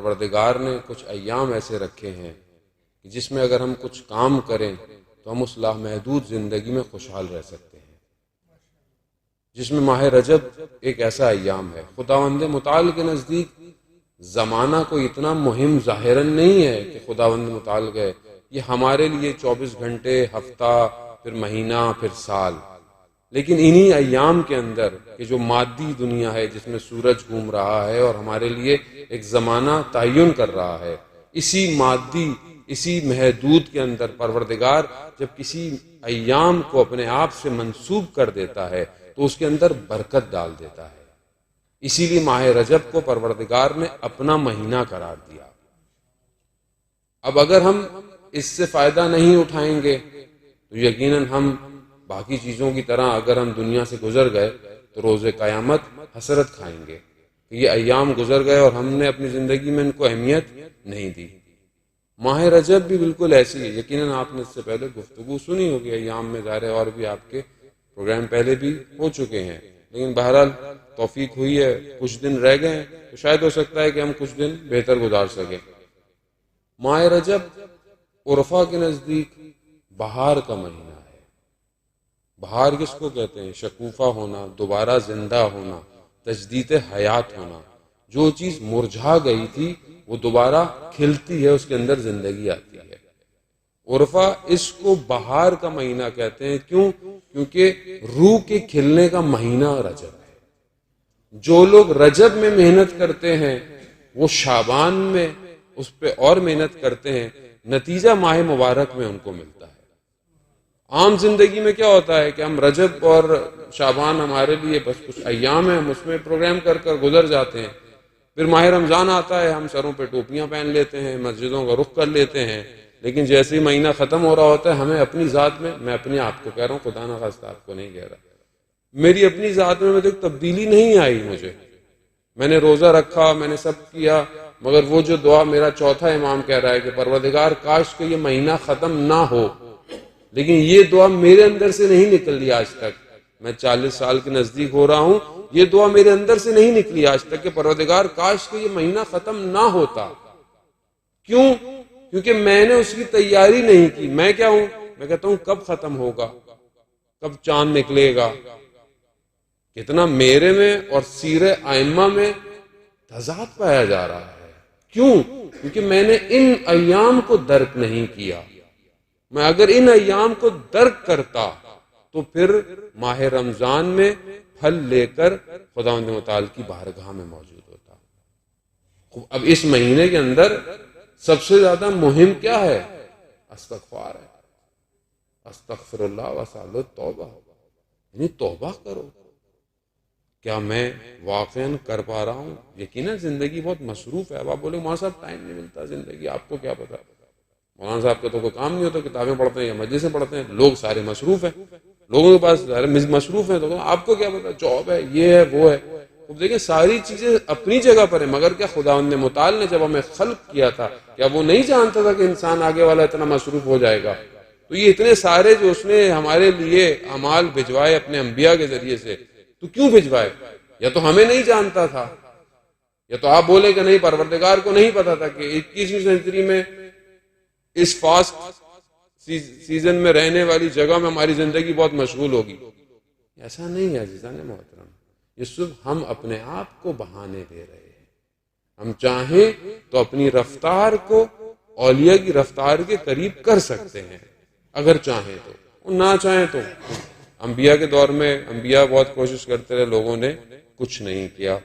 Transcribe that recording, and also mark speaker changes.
Speaker 1: پروردگار نے کچھ ایام ایسے رکھے ہیں کہ جس میں اگر ہم کچھ کام کریں تو ہم اس لامحدود زندگی میں خوشحال رہ سکتے ہیں، جس میں ماہ رجب ایک ایسا ایام ہے۔ خداوند متعال کے نزدیک زمانہ کوئی اتنا مہم ظاہراً نہیں ہے کہ خداوند متعال گئے، یہ ہمارے لیے 24 گھنٹے، ہفتہ، پھر مہینہ، پھر سال، لیکن انہی ایام کے اندر کہ جو مادی دنیا ہے جس میں سورج گھوم رہا ہے اور ہمارے لیے ایک زمانہ تعین کر رہا ہے، اسی مادی، اسی محدود کے اندر پروردگار جب کسی ایام کو اپنے آپ سے منسوب کر دیتا ہے تو اس کے اندر برکت ڈال دیتا ہے۔ اسی لیے ماہ رجب کو پروردگار نے اپنا مہینہ قرار دیا۔ اب اگر ہم اس سے فائدہ نہیں اٹھائیں گے تو یقیناً ہم باقی چیزوں کی طرح اگر ہم دنیا سے گزر گئے تو روز قیامت حسرت کھائیں گے کہ یہ ایام گزر گئے اور ہم نے اپنی زندگی میں ان کو اہمیت نہیں دی۔ ماہ رجب بھی بالکل ایسی ہے، یقیناً آپ نے اس سے پہلے گفتگو سنی ہوگی ایام میں، ظاہر ہے اور بھی آپ کے پروگرام پہلے بھی ہو چکے ہیں، لیکن بہرحال توفیق ہوئی ہے، کچھ دن رہ گئے ہیں تو شاید ہو سکتا ہے کہ ہم کچھ دن بہتر گزار سکیں۔ ماہ رجب عرفا کے نزدیک بہار کا مہینہ ہے۔ بہار کس کو کہتے ہیں؟ شکوفہ ہونا، دوبارہ زندہ ہونا، تجدید حیات ہونا۔ جو چیز مرجھا گئی تھی وہ دوبارہ کھلتی ہے، اس کے اندر زندگی آتی ہے۔ عرفہ اس کو بہار کا مہینہ کہتے ہیں، کیوں؟ کیونکہ روح کے کھلنے کا مہینہ رجب ہے۔ جو لوگ رجب میں محنت کرتے ہیں وہ شعبان میں اس پہ اور محنت کرتے ہیں، نتیجہ ماہ مبارک میں ان کو ملتا ہے۔ عام زندگی میں کیا ہوتا ہے کہ ہم رجب اور شعبان ہمارے لیے بس کچھ ایام ہیں، ہم اس میں پروگرام کر گزر جاتے ہیں، پھر ماہ رمضان آتا ہے، ہم سروں پہ ٹوپیاں پہن لیتے ہیں، مسجدوں کا رخ کر لیتے ہیں، لیکن جیسے ہی مہینہ ختم ہو رہا ہوتا ہے ہمیں اپنی ذات میں اپنے آپ کو کہہ رہا ہوں، خدا نہ خواستہ آپ کو نہیں کہہ رہا، میری اپنی ذات میں تو تبدیلی نہیں آئی۔ مجھے، میں نے روزہ رکھا، میں نے سب کیا، مگر وہ جو دعا میرا چوتھا امام کہہ رہا ہے کہ پروردگار کاش کہ یہ مہینہ ختم نہ ہو، لیکن یہ دعا میرے اندر سے نہیں نکلی آج تک۔ میں 40 سال کے نزدیک ہو رہا ہوں، یہ دعا میرے اندر سے نہیں نکلی آج تک کہ پروردگار کاش کہ یہ مہینہ ختم نہ ہوتا۔ کیوں؟ کیونکہ میں نے اس کی تیاری نہیں کی۔ میں کیا ہوں؟ میں کہتا ہوں کب ختم ہوگا، کب چاند نکلے گا۔ کتنا میرے میں اور سیر ائمہ میں تضاد پایا جا رہا ہے۔ کیوں؟ کیونکہ میں نے ان ایام کو درک نہیں کیا۔ میں اگر ان ایام کو درک کرتا تو پھر ماہ رمضان میں پھل لے کر خداوند متعال کی بارگاہ میں موجود ہوتا۔ اب اس مہینے کے اندر سب سے زیادہ مہم کیا ہے؟ استغفار ہے۔ استغفر اللہ واسأل التوبہ، یعنی توبہ کرو۔ کیا میں واقعاً کر پا رہا ہوں؟ یقیناً زندگی بہت مصروف ہے۔ اب آپ بولے مولانا صاحب ٹائم نہیں ملتا زندگی، آپ کو کیا پتا؟ مولانا صاحب کا تو کوئی کام نہیں ہوتا، کتابیں پڑھتے ہیں یا مجلسیں پڑھتے ہیں، لوگ سارے مصروف ہیں، لوگوں کے پاس مصروف ہیں، تو آپ کو کیا پتا؟ جاب ہے، یہ ہے، وہ ہے۔ اب دیکھیں ساری چیزیں اپنی جگہ پر ہیں، مگر کیا خداوند متعال نے جب ہمیں خلق کیا تھا کیا وہ نہیں جانتا تھا کہ انسان آگے والا اتنا مصروف ہو جائے گا؟ تو یہ اتنے سارے جو اس نے ہمارے لیے اعمال بھجوائے اپنے انبیاء کے ذریعے سے، تو کیوں بھجوائے؟ یا تو ہمیں نہیں جانتا تھا، یا تو آپ بولے کہ نہیں پروردگار کو نہیں پتا تھا کہ 21ویں سینچری میں اس فاسٹ سیزن میں رہنے والی جگہ میں ہماری زندگی بہت مشغول ہوگی۔ ایسا نہیں ہے عزیزان محترم، یہ صرف ہم اپنے آپ کو بہانے دے رہے ہیں۔ ہم چاہیں تو اپنی رفتار کو اولیاء کی رفتار کے قریب کر سکتے ہیں اگر چاہیں تو، اور نہ چاہیں تو۔ انبیاء کے دور میں انبیاء بہت کوشش کرتے رہے، لوگوں نے کچھ نہیں کیا۔